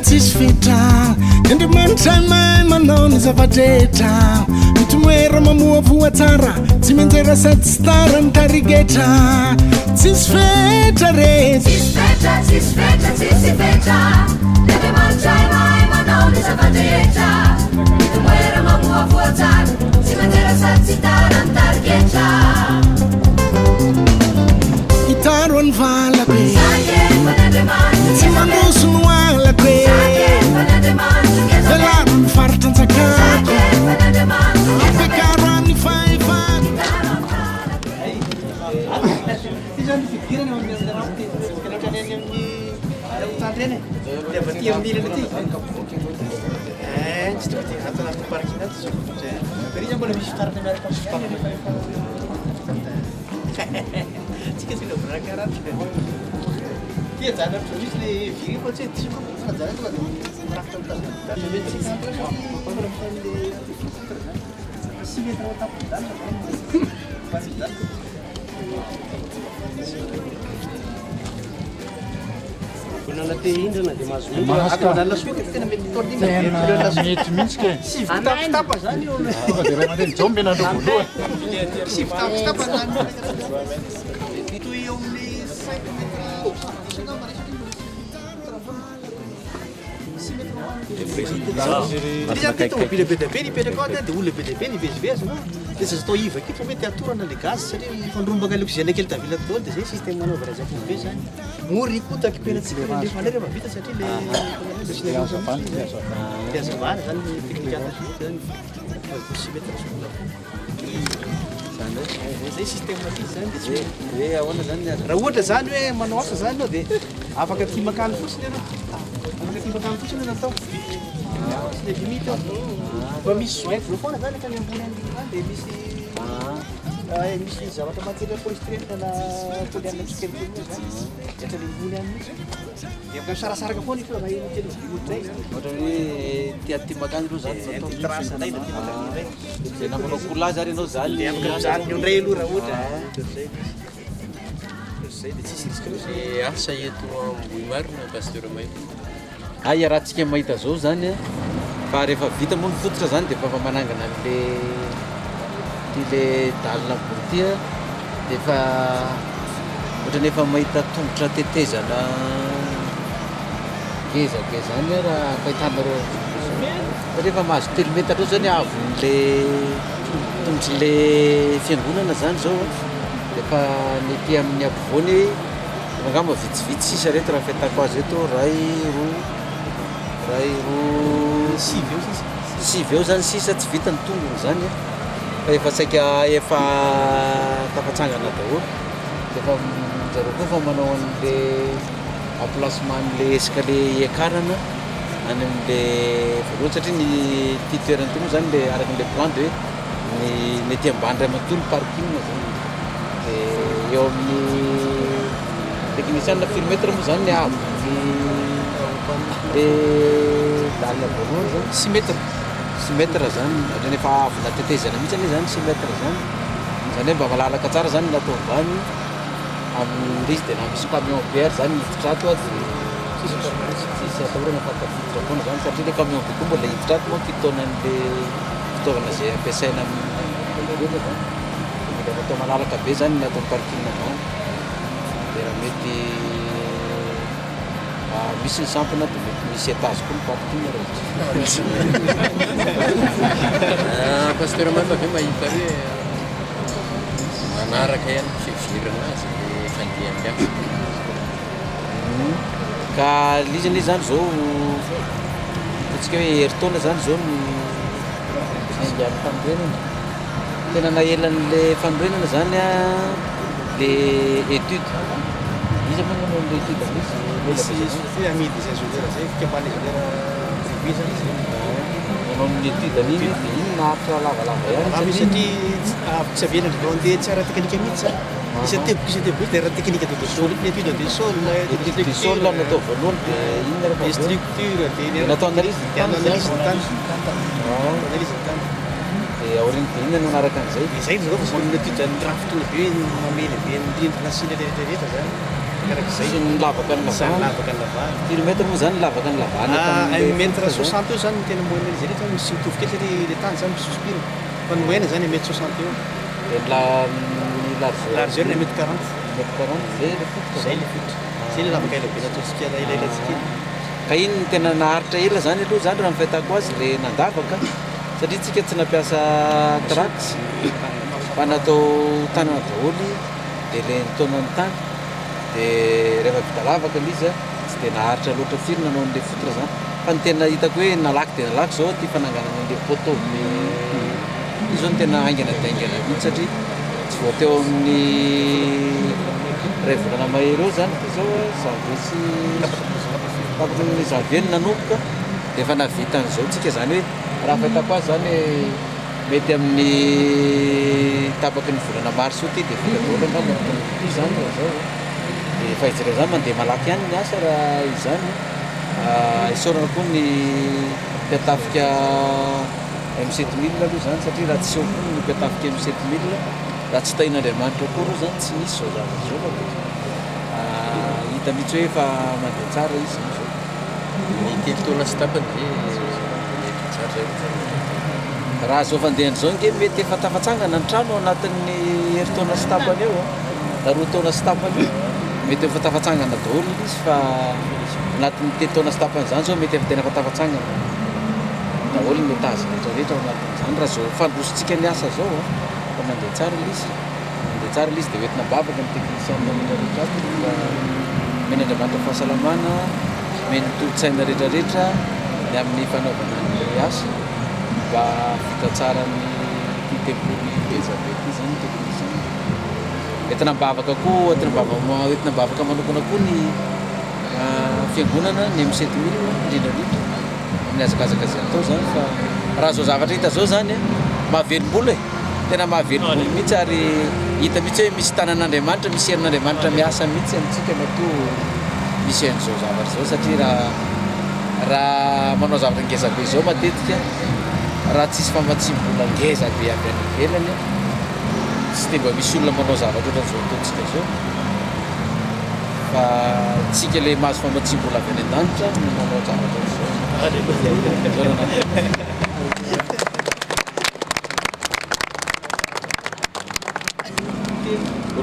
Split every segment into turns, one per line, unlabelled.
tsisy fetra Andriamanitra mahay manao ny zava-drehetra Mitomoera mamoa voa tsara tsy menjera sady tsy tara ny tarigetra Tsisy fetra re
Tsisy fetra, tsisy fetra, tsisy fetra Andriamanitra mahay manao ny zava-drehetra Mitomoera mamoa voa tsara tsy menjera sady tsy tara ny tarigetra
Itaro ny valabe
Tsy
mandroso no alabe Velaro ny faritra an-tsakako Ampiakaro amin'ny fahefaty
Ty zany fidirana amin'ny fianatraneny amin'ny tandreny dia avy aty amin'ny ilana aty tsy tonga dia anaty parking aty zao ry zany mbola misy fitarana miaraka amin'ny fitarana tsika tsy lavorana karaha dia jana misy le viry fa tsy tsy fa jana tonga dia marafitra mitazona sy mety ao tapodana
Nanate indrana dia mahazo
atao soika tena mety
mety mihitsy ke
sy vitapitapa zany io
dia ray aman-dreny jomby ianandro voalohany
sy vitapitapa zany ito eo amin'ny 5 metra tomobile be dia be nipetraka ao dia olona be dia be nivezivezy no dia tsy atao iva kefa mety atorana le gaz satria fandrombaka l'oxygène kely tavila daholo dia zay système manaova raha zay be zany mora koa takipelatsika rehefa ilay rehefa vita satria le hazavana zany teknikata zany sy mety zay système aty zany dia tsy ahoana zany raha ohatra zany hoe manao asa zany anao dia afaka tia makany fotsiny ianao afaka tia makany fotsiny ianao atao tsy dia limite fa misy zointy zao foana zany ka ny ambony any dia misy zavatra matériel polystyrène na polyamide tsikelikely zany etra le ambony any mihitsy dia afaka misarasaraka foana io raha eny telo minitra zay
ohatra hoe tia makany aloha zany
dia trasa nay na tia makany indray
dia namanao coulage ary ianao zany
dia afaka mizaly indray aloha raha ohatra zay dia tsisy risque
Le asa eto Ambohimarina pasteur Maïko.
ay raha tsika mahita zao zany fa rehefa vita moa ny fototra zany dia efa manangana le ty le dalina bory ty dia efa ohatra nefa mahita tongotra tetezana gezabe zany raha fahitanareo satria efa mahazo telometatra reo zany avon'le tongotry le fiangonana zany zao dia efa ny ety amin'ny ampovoany angamba vitsivitsy sisa reto raha fahitako azy eto ray roa sivy eo zany sisa tsy vita ny tongony zany fa efa saika efa tafatsangana daholo dia efa zareo koa fa manao an'le emplacement n'le escalier iakarana any amin'le voalohany satria ny ty toerany ty moa zany le araka n'le plan de hoe ny ety ambany ray matoa ny parking zany dia eo amin'ny technicien filmetre moa zany ny avo le dalina voalohany zany 6 metre zany ohatra nefa avy natetezana mihitsy anie zany 6 metre zany zany hoe mba malalaka tsara zany natao ambany amin'le izy dia na misy camion bière zany hiditra ato tsisy atahorana fa tafiditra foana zany satria le camion be koa mbola hiditra ato moa fitaonan'le fitaovana zay ampiasaina amin'ny zany dia natao malalaka be zany natao parking ambany dia raha mety misy ny sampona dia mety misy étage koa ny parking
Pasteur Maïko ve mahita hoe manaraka ihany fivirana azy le fandeha ambiaka.
ka lizany zany zao ataontsika hoe heritaona zany zao ny andiany fanorenana tena nahelan'le fanorenana zany le étude izy moa manao le étude
misy amidy zay zolera zay fikambany zolera privé zany izy
manao ny étude an'iny dia iny nahatra lavalava ihany
satria tsy avena andrivao andeha tsy ara teknika mihitsy zany isy atebo izy dia raha teknika de sol étude de sol
étude sol natao voalohany dia iny
de structure dia
natao analyse
dia analyse ny tany analyse ny tany
dia aoriny dia iny nanaraka an'izay
zay zao fa ny étude ny raha fotoana be mamely be ny rindrina sy rehetrarehetra zany karak'izay
sy ny lavaka ny
samy
lavana
lavaka ny lavana
kilometra moa zany lavaka ny lavana
un mètre 60 eo zany ny tena moyenne zay rehetra misy mitovy kely satria le tany zany misy sospira fa ny moyenne zany 1 mètre 60 eo
de ny
largeur 1 mètre 40
mètre 40 zay le fototra
zay le fototra zay le lavaka elabe nataontsika elailatsika
ka iny ny tena naharitra ela zany aloha zany raha mifahitako azy le nandavaka satria tsika tsy nampiasa trax fa natao tanana daholy de le nitaonany tany de rehefa vita lavaka izy a tsy de naharitra loatra firy nanao an'le fototra zany fa ny tena hitako hoe nalaky de nalaky zao ty fananganana an'le poto io zao ny tena aingana daingana mihitsy satria tsy voateo amin'ny ray volana mahery eo zany zao janvier sy tapaky janvier ny nanomboka de efa navita an'izao tsika zany hoe raha fahitako azy zany mety amin'ny tapaky ny volana mars io ty de vita daholo angamba zany zao de efa izy reo zany mandeha malaky ihany ny asa raha izany isaorana koa ny mpiatafika M7000 aloha zany satria raha tsy eo koa ny mpiatafika M7000 raha tsy tahin'Andriamanitra koa reo zany tsy misy zao zavatra zao hita mihitsy hoe efa mandeha tsara izy zao
ny telo taona sy tapany de mety tsara zay
raha zao fandehan zao nge mety efa tafatsangana ny trano anatin'ny herintaona sy tapany eo na 2 taona sy tapany eo mety efa tafatsangana daholo izy fa anatin'ny telo taona sy tapany zany zao mety efa tena efa tafatsangana daholo ny etazy rehetrarehetra ao anatin'izany raha zao fandrositsika ny asa zao fa mandeha tsara izy mandeha tsara izy de hoentina bavaka ny technicien rehetrarehetra mena Andriamanitra fahasalamana meny tolotsaina rehetrarehetra ny amin'ny fanaovana ny asa mba vita tsara ny titeboly bezabe ty zany technicien entina bavaka koa entina bavaka manokana koa ny fiangonana ny M7000 indrindrandrindra amin'ny azakazaka zay atao zany fa raha zao zavatra hita zao zany mahavelom-bolo tena mahavelom-bolo mihitsy ary hita mihitsy hoe misy tanan'Andriamanitra misy herin'Andriamanitra miasa mihitsy amintsika matoa misy an'izao zavatra zao satria raha manao zavatra ngezabe zao matetika raha tsisy famatsim-bola ngezabe avy any ivelany tsy de mba misy olona manao zavatra ohatran'izao ataontsika zao fa tsika le mahazo famatsim-bola avy any an-danitra no manao zavatra zao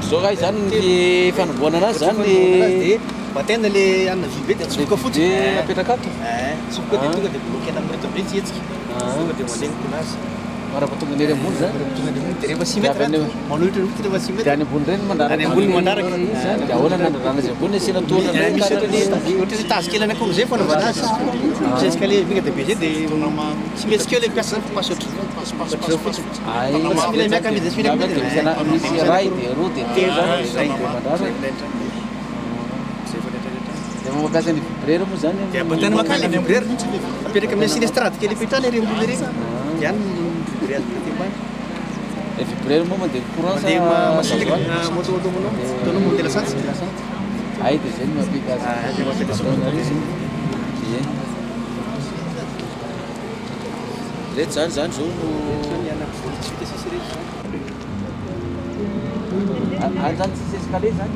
zao raha zany ny fanomboana anazy zany
de batena le anina vy be de atsofoka fotsiny
de apetraka ato
atsofoka de tonga de bloquena amin'ny retombretsy hetsika tonga de malemy konazy
raha tonga nery ambony zany
tonga de de rehefa sy mety manohitra mity rehefa sy
de
mety
any ambony reny mandaraka
any ambony mandaraka
zany de ahoana nandrarana azy ambony asiana toana
misy ohatry tazy kely anakôry zay fanaovana azy jusqu'à le vinga de be zay de tsy mety keo le piasa zany fa pasotro ohatrizao fotsiny mila miaka amidy sy mila amidy
misy ray de roa de telo zany zay de mandaraka de mampiasa ny vibrera moa zany
de abatana makany le vibrera apetraka amin'ny sinestrade kely apetrana iry ambony iry diany vibrera tembany
le vibrera moa mandeha courant sa
masindrika moto automonome autonome de l'essence
ay de zay no mampita azy rehetra zany zany zao no zany tsisy escalier zany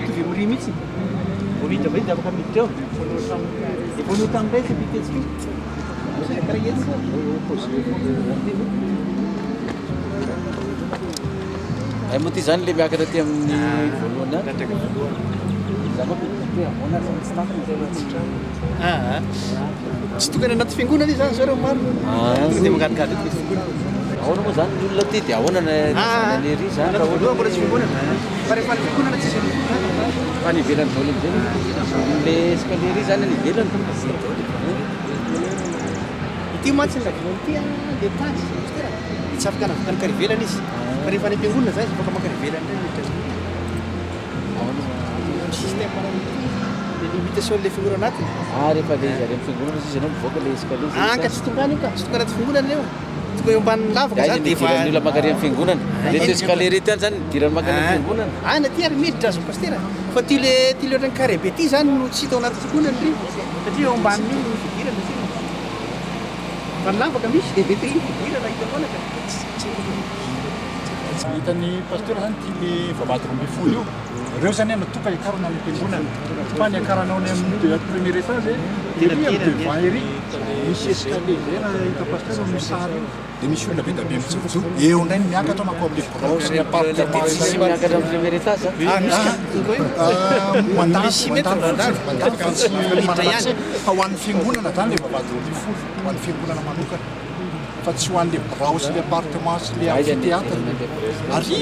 tovy miry mihitsy vohita va de afaka miditra eo de voanota amin'izay sy vitetsika karaha etsy
ay moa ty zany le miakatra ty amin'ny voalohany any
tsy tokana anaty fiangonana izy zany zao reo maro de mangadikady
ahoana moa zany ny olona ty de ahoana nanery zany raha
aloha mbola tsy fiangonana fa rehefa ny fiangonana tsisy
fa ny ivelany daholo amizay le escalier ry zany ny ivelany
ity mantsy ny lavina ty le tazy tsy afaka anavaka ny karivelana izy fa rehefa ny ampiangonana zay izy afaka makarivelana système le limitation le fiangonana anatiny
rehefa le izy amin'ny fiangonana izy anao mivoaka le escalier
ka tsy tongany io ka tsy tonga anaty fiangonana eo tonga eo ambanin'ny lavaka zany de efa
ny olona makary amin'ny fiangonana le ty escalier ry any zany dirany makany amin'ny fiangonana
ana ty ary miditra azo pastera fa ty le ohatrany carré be ty zany no tsy hita ao anaty fiangonana ry satria eo ambaniny io fidirana ty fa ny lavaka misy de mety io fidirana hita foana ka
hitan'ny pasteur zany tiany vavahady 12 io ireo zany natoka hiakarana amin'ny fiangonana fa ny akaranao ny amin'ny premier étage devant ery misy escalier zay raha hita pasteur misy sary dia misy olona be da be mitsotso eo indray ny miakatra manko amin'ny branche appartement
miakatra amin'ny premier étage
fa ho an'ny fiangonana zany le vavahady 12 ho an'ny fiangonana manokana fa tsy ho an'le brao sy le appartement sy le amphithéâtre ary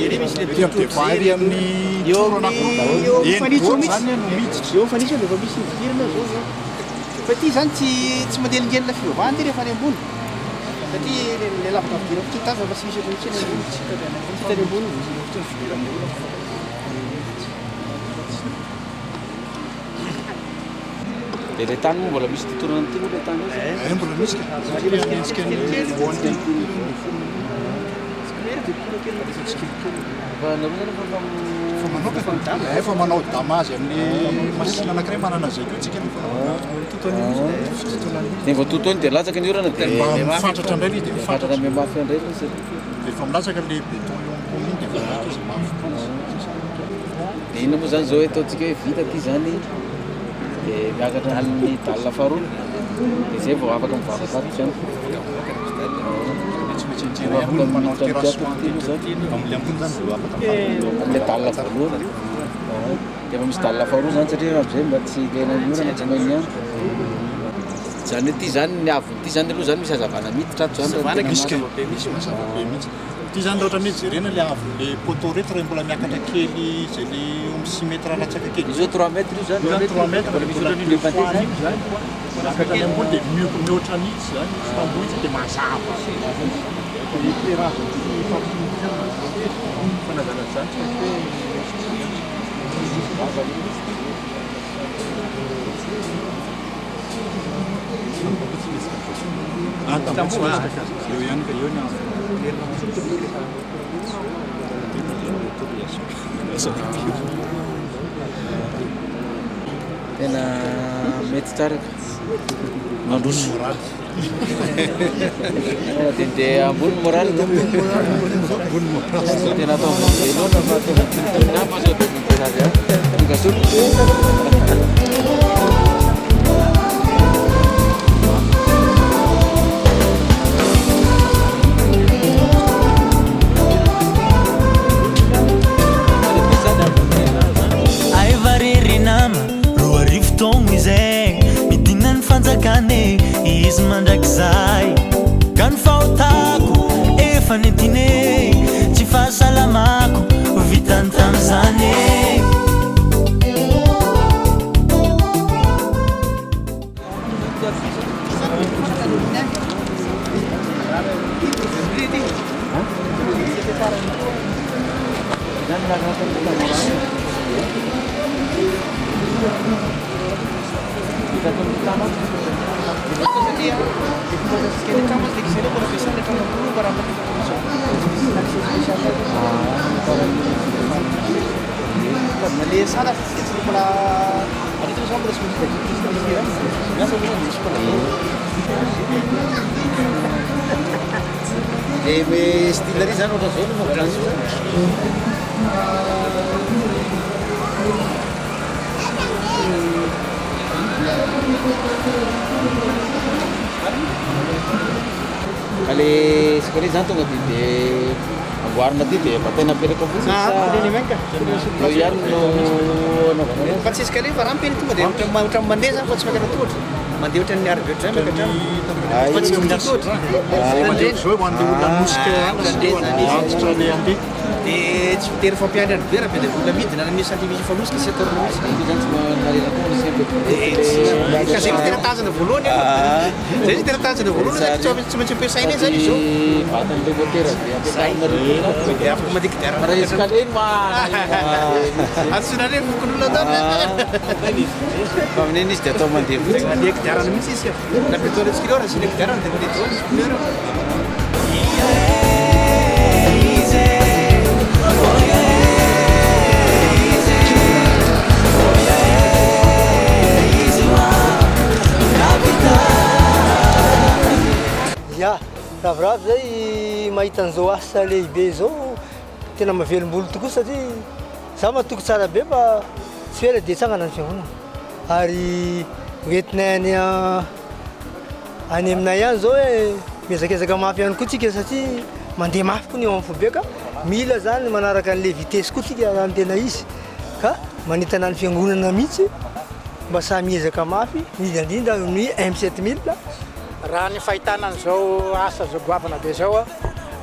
dia devant ery amin'ny torona zany no miditra
eo fanitso dia efa misy midirana zao fa ty zany tsy mandelingelina fivavahana ty rehefa any ambony satria le lavaka vidira fititafa fa tsy misy mitsena hitany ambony
dia le tany moa mbola misy totorana ty moa le tany
mbola misy mihetsika ny
fa nareo zany
fa manao damazy amin'ny masina anankiray manana zay koa tsika
dia mba totoany dia latsaka ny orana dia
mifantratra indray dia
mifantratra ame mafy indray dia
efa milatsaka le beton eo ambony dia efa izy mafy
dia inona moa zany zao ataontsika hoe vita ty zany dia miakatra amin'ny dalina faharoa dia zay vao afaka mivavaka ato zany
manao terrasse
le dalina voalohany dia efa misy dalina faharoa zany satria am'izay mba tsy ilaina ny orana tsy mainy ihany zany hoe ty zany ny avony ty zany aloha zany misy hazavana miditra ato zany
misy mazava be mihitsy ty zany raha ohatra hoe jerena le avy le poteau reto raha mbola miakatra kely zay le 6 mètres latsaka kely
izy 3 mètres io zany
3 mètres mbola foany zany miakatra any ambony dia mihoatra mihitsy zany tambohitsy dia mazava fanazana zany eo ihany ka eo ny
tena mety tsara mandroso dia ambony moraly tena atao velona fa tena fa zao gasolo
izy mandrakizay ka ny fahotako efa netine tsy fahasalamako vitany tamin'izany
le sala mbola arito zao mbola tsy miasa dia me style ary zany ohatra zao no mampilany
ka le sikale zany tonga dia amboarina ty dia efa tena apetraka fotsiny eo ihany no anaovana
fa tsy iskale fa raha mipeny tonga dia ohatran'ny mandeha zany fa tsy makatra tohatra mandeha ohatran'ny arbetra makatra fa tsy mita tohatra
zao ho an'le olona mosika antitra le andeha
dia tsy fitery fampiany arbera be dia vola midina na misy misy fanosika sy ataorina misy
zany tsy marina koa nisy
ka zay no tena tazana voalohany zay no tena tazana voalohany zany tsy maintsy ampiasaina zany izy zao
vatan'le motera dia ampiasaina
dia afaka mandikidiarana
raha iskale iny
antsoina re fokon'olona tany
fa amin'iny izy dia atao mandeha
mandeha kidiarana mihitsy izy na betonetsika eo raha sy le kidiarana dia mandeha toany fleur
ya ravoravo zay mahita an'izao asa lehibe zao tena mahavelombolo tokoa satria za matoko tsara be fa tsy ela dia tsangana ny fiangonana ary oentinay any aminay ihany zao hoe miezakaezaka mafy ihany koa tsika satria mandeha mafy koa ny eo amin'ny fobe ka mila zany manaraka an'le vitesy koa tsika zany tena izy ka manitana ny fiangonana mihitsy mba samy miezaka mafy indrindra ny M7000
raha ny fahitana an'izao asa zao goavana be zao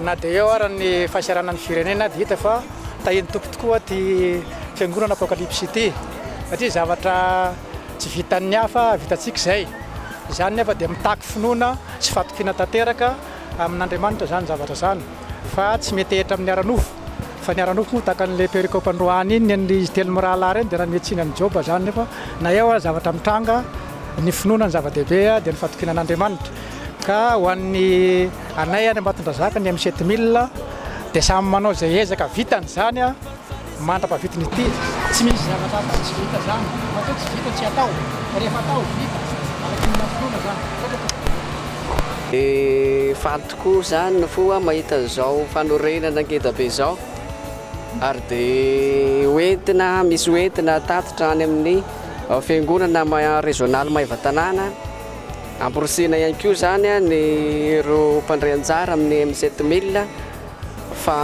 na dia eo ara ny fahasiarana ny firenena dia hita fa tahiny tokotokoa ty fiangonana apocalypse ty satria zavatra tsy vitan'ny hafa vitantsika izay zany nefa dia mitaky finoana tsy fatokiana tanteraka amin'Andriamanitra zany zavatra zany fa tsy mety ehitra amin'ny aranofo fa ny aranofo moa tahaka an'le perikôpe androany iny ny izy telo mirahalahy reny dia raha mietsina amin'ny Joba zany nefa na eo zavatra mitranga ny finoana ny zava-dehibe dia ny fatokiana an'Andriamanitra ka ho an'ny anay any Ambatondrazaka ny M7000 dia samy manao izay ezaka vitany zany mandrapavitiny ity tsy misy zavatra tsy vita zany matao tsy vita tsy atao rehefa atao vita alakinina finoana zany
faly tokoa zany no foa mahita zao fanorenana ngeda be zao ary dia oentina misy oentina tatitra any amin'ny fiangonana régional Maivatanana amporosina ihany koa zany ny ro mpandray anjara amin'ny M7000 fa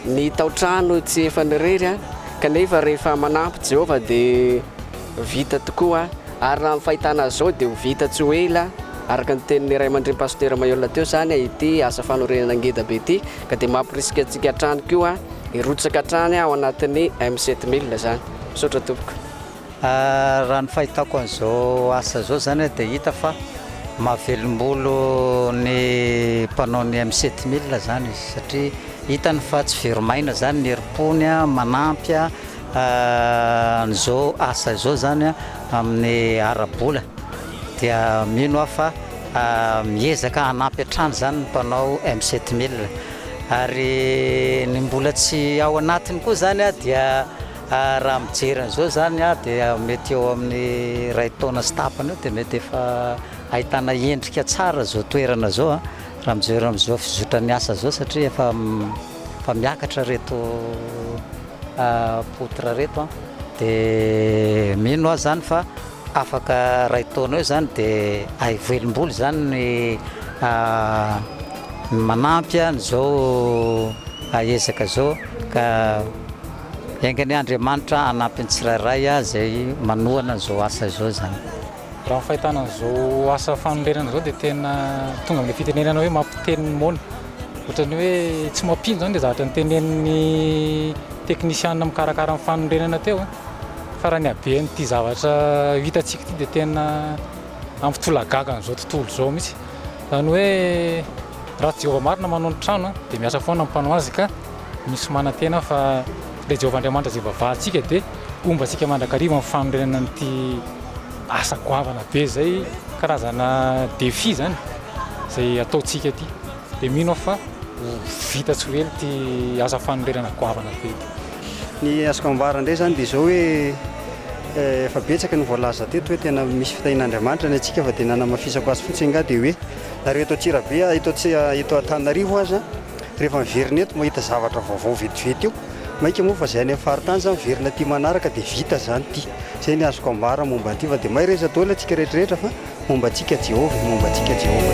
ny tao-trano tsy efa nirery kanefa rehefa manampy Jehova dia vita tokoa ary raha fahitana zao dia ho vita tsy ho ela araka ny tenin'ny ray aman-dreny pasteur Mayola teo zany ity asa fanorenana ngeda be ity ka dia mampirisika antsika hatrany koa hirotsaka hatrany ao anatin'ny M7000 zany misaotra tompoko.
Raha ny fahitako an'izao asa zao zany dia hita fa mahavelombolo ny mpanao ny M7000 zany izy satria hitany fa tsy veromaina zany ny herim-pony manampy an'izao asa zao zany amin'ny arabola dia mino fa miezaka hanampy hatrany zany ny mpanao M7000 ary ny mbola tsy ao anatiny koa zany dia raha mijery an'izao zany dia mety eo amin'ny ray taona sy tapany dia mety efa ahitana endrika tsara zao toerana zao raha mijery amin'izao fizotran'ny asa zao satria efa miakatra reto potra reto dia mino zany fa afaka ray taona eo zany dia ahivelom-boly zany ny manampy an'izao ezaka zao ka engany Andriamanitra hanampy ny tsirairay zay manohana an'izao asa zao zany.
Raha fahitana an'izao asa fanorenana zao dia tena tonga amin'ny fitenenana hoe mampiteny mona ohatrany hoe tsy mampino zany dia zavatra nytenenin'ny teknisianina mikarakara amin'ny fanorenana teo fa raha ny haben'ity zavatra hitantsika ity dia tena ampitolagaga an'izao tontolo zao mihitsy zany hoe raha Jehova marina manao ny trano dia miasa foana mpanao azy ka misy manantena fa le Jehova Andriamanitra zay vavahantsika dia omba antsika mandrakariva amin'ny fanorenana n'ity asa goavana be zay karazana défi zany zay ataontsika ity dia mino fa vita tsy ho ela ity asa fanorenana goavana be ity.
Ny azoko ambara indray zany dia zao hoe efa betsaka ny voalaza teto hoe tena misy fitahin'Andriamanitra ny atsika fa dia nanamafisako azy fotsiny nga dia hoe nareo eto Antsirabe eto Antananarivo aza rehefa miverina eto mahita zavatra vaovao vetivety eo maika moa fa zay any amin'ny faritany zany miverina aty manaraka dia vita zany ity zay ny azoko ambara momba an'ity fa dia mahay reza taola atsika rehetrarehetra fa momba antsika Jehova momba antsika Jehova